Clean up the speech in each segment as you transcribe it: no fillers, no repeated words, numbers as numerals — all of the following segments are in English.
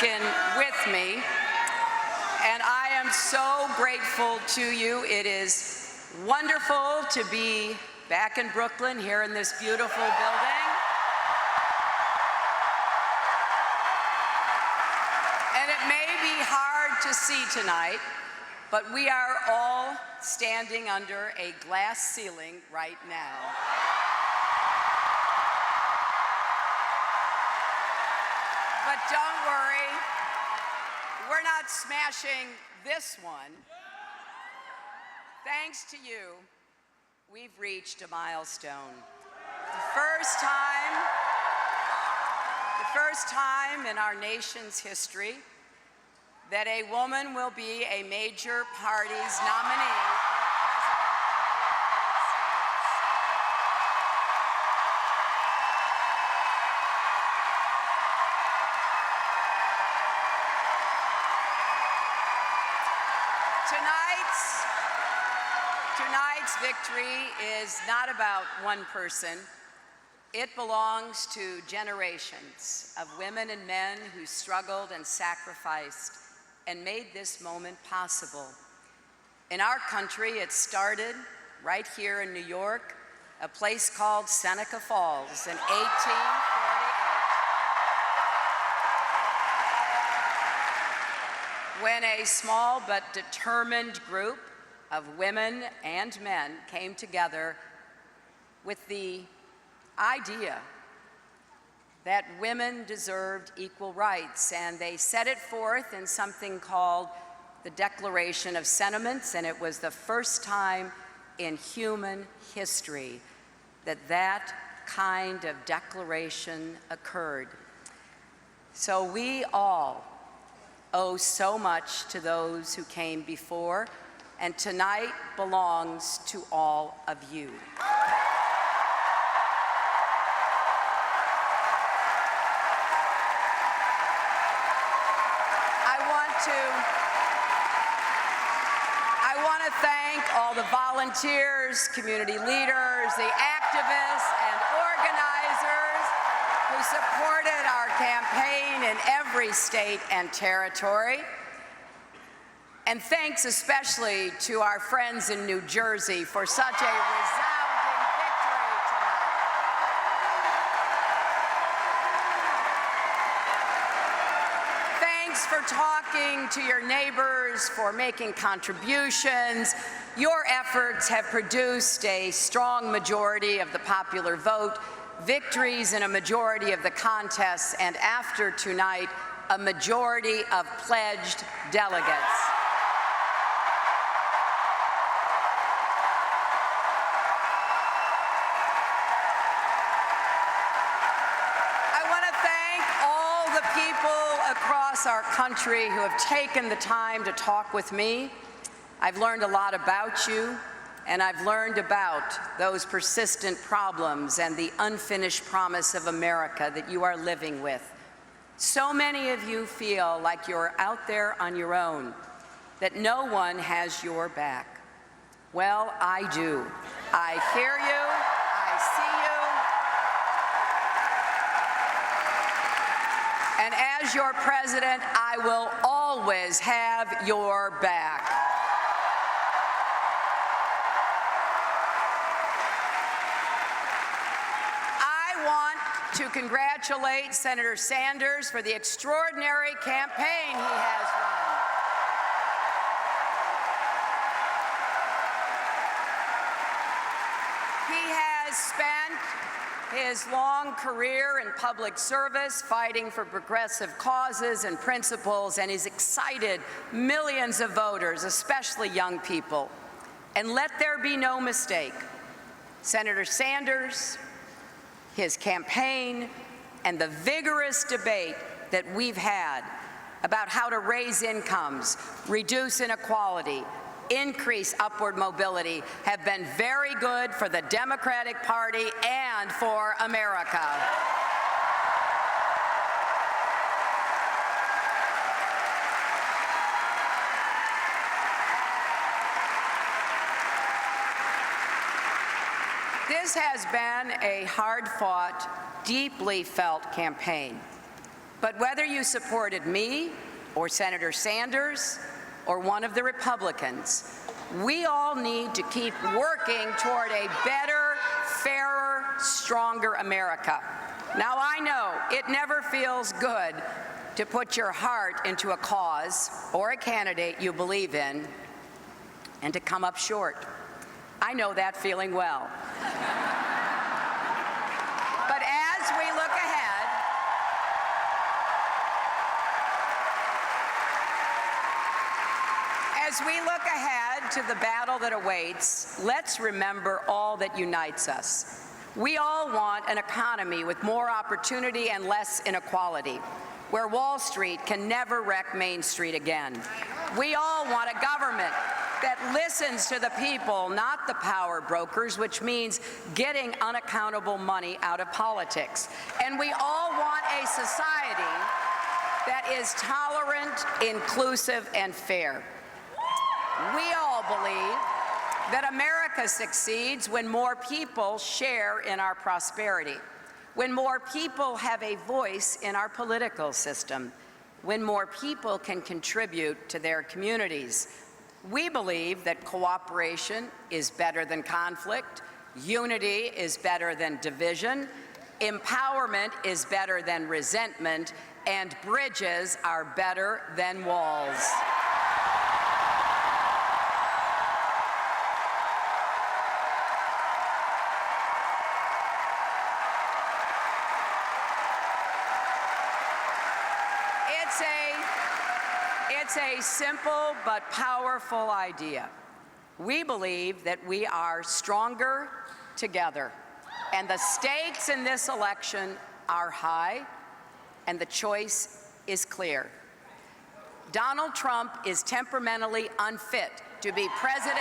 Lincoln with me, and I am so grateful to you. It is wonderful to be back in Brooklyn, here in this beautiful building. And it may be hard to see tonight, but we are all standing under a glass ceiling right now. But don't worry, we're not smashing this one. Thanks to you, we've reached a milestone. The first time in our nation's history that a woman will be a major party's nominee for the President. Tonight's victory is not about one person. It belongs to generations of women and men who struggled and sacrificed and made this moment possible. In our country, it started right here in New York, a place called Seneca Falls in 1848, when a small but determined group of women and men came together with the idea that women deserved equal rights, and they set it forth in something called the Declaration of Sentiments, and it was the first time in human history that that kind of declaration occurred. So we all owe so much to those who came before, and tonight belongs to all of you. I want to thank all the volunteers, community leaders, the activists, and organizers who supported our campaign in every state and territory. And thanks especially to our friends in New Jersey for such a resounding victory tonight. Thanks for talking to your neighbors, for making contributions. Your efforts have produced a strong majority of the popular vote, victories in a majority of the contests, and after tonight, a majority of pledged delegates. Our country who have taken the time to talk with me. I've learned a lot about you, and I've learned about those persistent problems and the unfinished promise of America that you are living with. So many of you feel like you're out there on your own, that no one has your back. Well, I do. I hear you, I see you, and as your president, I will always have your back. I want to congratulate Senator Sanders for the extraordinary campaign he has run. He has spent his long career in public service, fighting for progressive causes and principles, and he's excited millions of voters, especially young people. And let there be no mistake, Senator Sanders, his campaign, and the vigorous debate that we've had about how to raise incomes, reduce inequality, increase upward mobility have been very good for the Democratic Party and for America. This has been a hard-fought, deeply felt campaign. But whether you supported me or Senator Sanders or one of the Republicans, we all need to keep working toward a better, fairer, stronger America. Now, I know it never feels good to put your heart into a cause or a candidate you believe in and to come up short. I know that feeling well. But as we look ahead, to the battle that awaits, let's remember all that unites us. We all want an economy with more opportunity and less inequality, where Wall Street can never wreck Main Street again. We all want a government that listens to the people, not the power brokers, which means getting unaccountable money out of politics. And we all want a society that is tolerant, inclusive, and fair. We all believe that America succeeds when more people share in our prosperity, when more people have a voice in our political system, when more people can contribute to their communities. We believe that cooperation is better than conflict, unity is better than division, empowerment is better than resentment, and bridges are better than walls. It's a simple but powerful idea. We believe that we are stronger together, and the stakes in this election are high, and the choice is clear. Donald Trump is temperamentally unfit to be president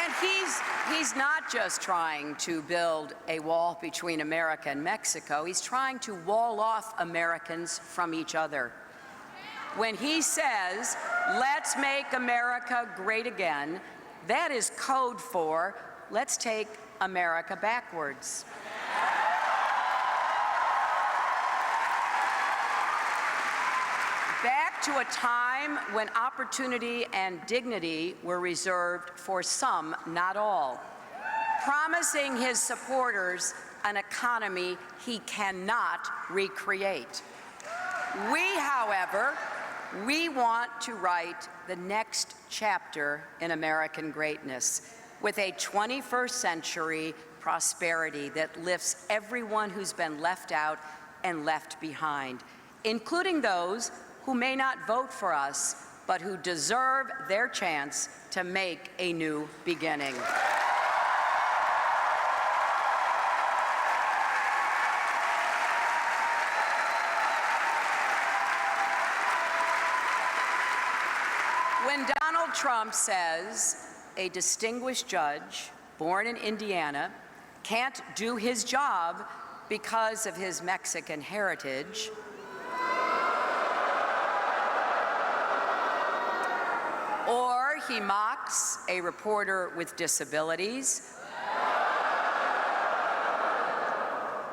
and he's not just trying to build a wall between America and Mexico, he's trying to wall off Americans from each other. When he says, "Let's make America great again," that is code for, let's take America backwards. Back to a time when opportunity and dignity were reserved for some, not all, promising his supporters an economy he cannot recreate. We, however, we want to write the next chapter in American greatness with a 21st century prosperity that lifts everyone who's been left out and left behind, including those who may not vote for us, but who deserve their chance to make a new beginning. When Donald Trump says a distinguished judge born in Indiana can't do his job because of his Mexican heritage, or he mocks a reporter with disabilities,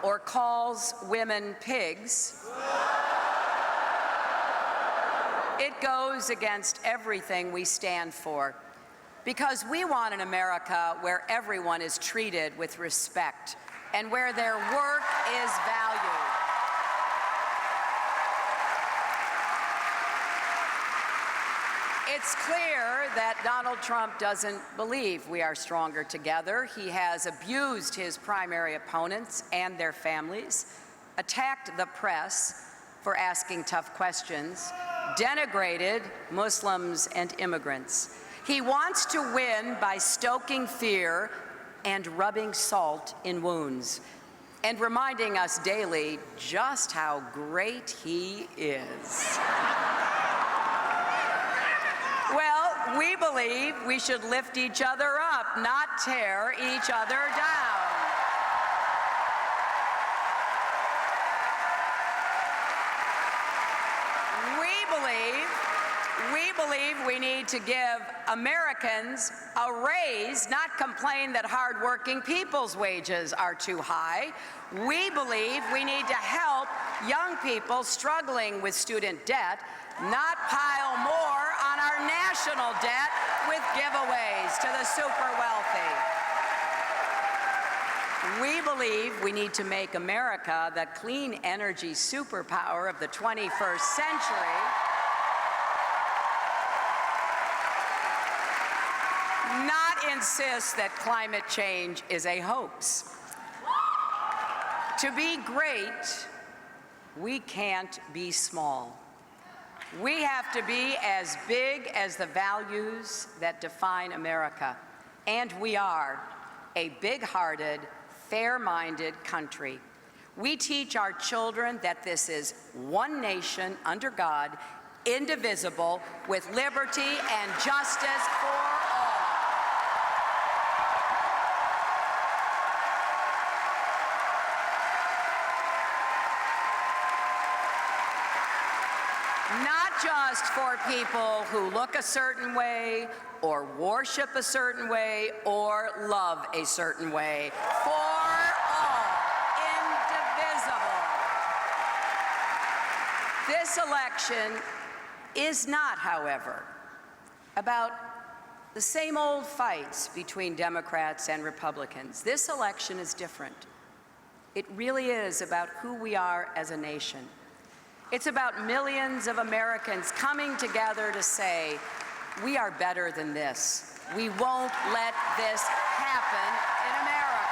or calls women pigs, it goes against everything we stand for, because we want an America where everyone is treated with respect and where their work is valued. It's clear that Donald Trump doesn't believe we are stronger together. He has abused his primary opponents and their families, attacked the press for asking tough questions, denigrated Muslims and immigrants. He wants to win by stoking fear and rubbing salt in wounds, and reminding us daily just how great he is. Well, we believe we should lift each other up, not tear each other down. We believe we need to give Americans a raise, not complain that hardworking people's wages are too high. We believe we need to help young people struggling with student debt, not pile more on our national debt with giveaways to the super wealthy. We believe we need to make America the clean energy superpower of the 21st century. Not insist that climate change is a hoax. To be great, we can't be small. We have to be as big as the values that define America. And we are a big-hearted, fair-minded country. We teach our children that this is one nation under God, indivisible, with liberty and justice for all. Not just for people who look a certain way, or worship a certain way, or love a certain way. For all, indivisible. This election is not, however, about the same old fights between Democrats and Republicans. This election is different. It really is about who we are as a nation. It's about millions of Americans coming together to say, we are better than this. We won't let this happen in America.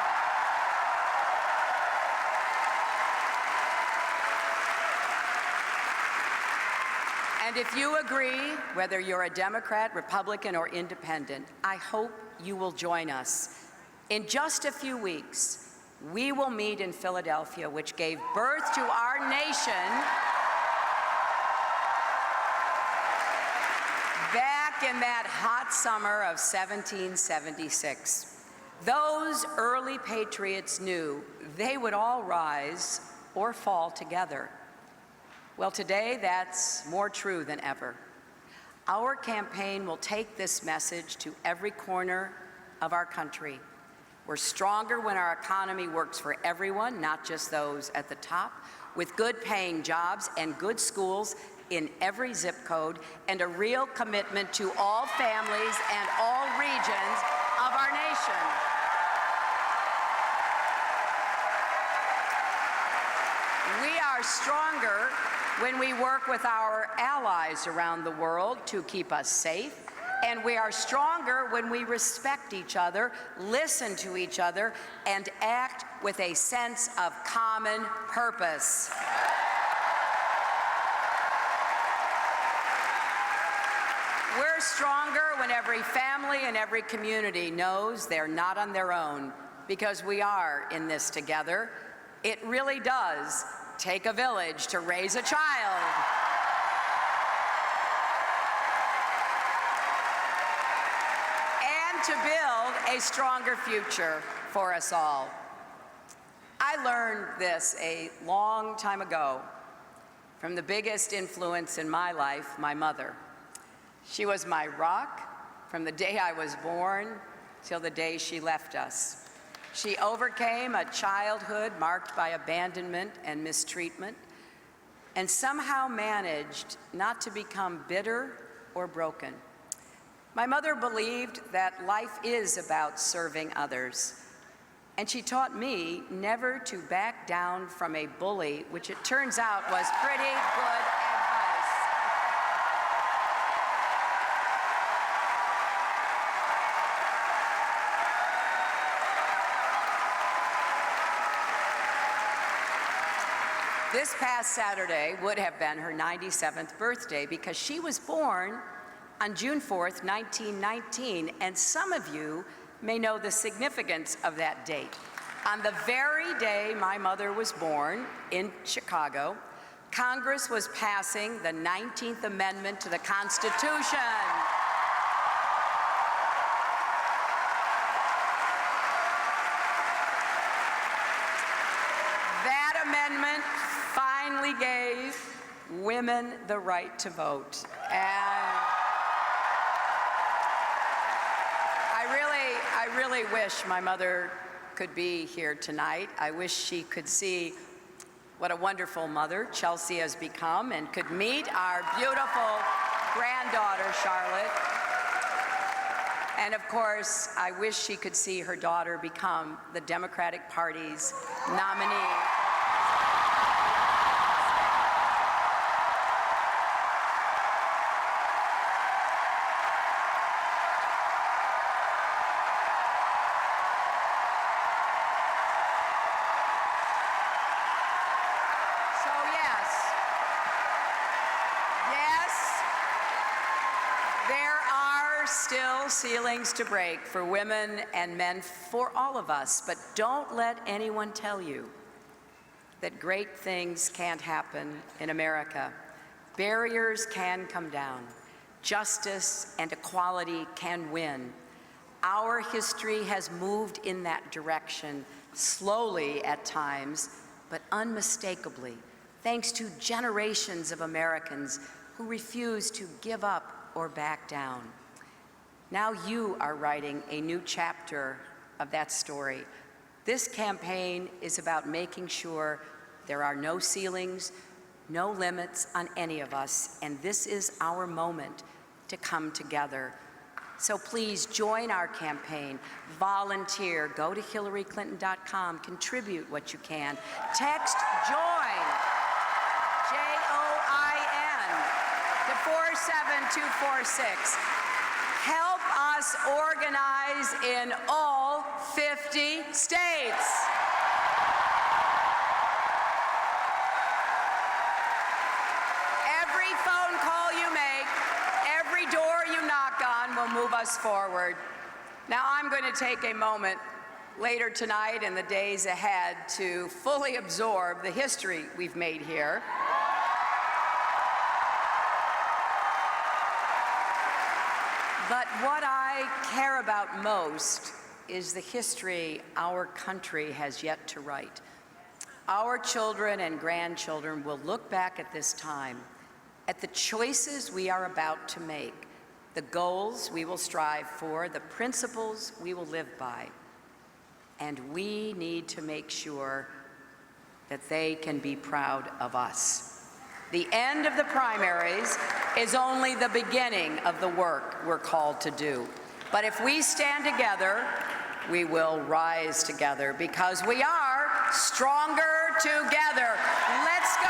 And if you agree, whether you're a Democrat, Republican, or independent, I hope you will join us. In just a few weeks, we will meet in Philadelphia, which gave birth to our nation back in that hot summer of 1776. Those early patriots knew they would all rise or fall together. Well, today that's more true than ever. Our campaign will take this message to every corner of our country. We're stronger when our economy works for everyone, not just those at the top, with good paying jobs and good schools in every zip code, and a real commitment to all families and all regions of our nation. We are stronger when we work with our allies around the world to keep us safe, and we are stronger when we respect each other, listen to each other, and act with a sense of common purpose. We're stronger when every family and every community knows they're not on their own, because we are in this together. It really does take a village to raise a child. And to build a stronger future for us all. I learned this a long time ago from the biggest influence in my life, my mother. She was my rock from the day I was born till the day she left us. She overcame a childhood marked by abandonment and mistreatment, and somehow managed not to become bitter or broken. My mother believed that life is about serving others, and she taught me never to back down from a bully, which it turns out was pretty good advice. This past Saturday would have been her 97th birthday because she was born on June 4th, 1919, and some of you may know the significance of that date. On the very day my mother was born in Chicago, Congress was passing the 19th Amendment to the Constitution. That amendment finally gave women the right to vote. And I really wish my mother could be here tonight. I wish she could see what a wonderful mother Chelsea has become and could meet our beautiful granddaughter, Charlotte. And of course, I wish she could see her daughter become the Democratic Party's nominee. Still ceilings to break for women and men, for all of us, but don't let anyone tell you that great things can't happen in America. Barriers can come down. Justice and equality can win. Our history has moved in that direction, slowly at times, but unmistakably, thanks to generations of Americans who refuse to give up or back down. Now you are writing a new chapter of that story. This campaign is about making sure there are no ceilings, no limits on any of us, and this is our moment to come together. So please join our campaign, volunteer, go to HillaryClinton.com, contribute what you can. Text JOIN, J-O-I-N, to 47246. Help us organize in all 50 states. Every phone call you make, every door you knock on will move us forward. Now I'm going to take a moment later tonight and the days ahead to fully absorb the history we've made here. But what I care about most is the history our country has yet to write. Our children and grandchildren will look back at this time, at the choices we are about to make, the goals we will strive for, the principles we will live by. And we need to make sure that they can be proud of us. The end of the primaries is only the beginning of the work we're called to do. But if we stand together, we will rise together because we are stronger together. Let's go.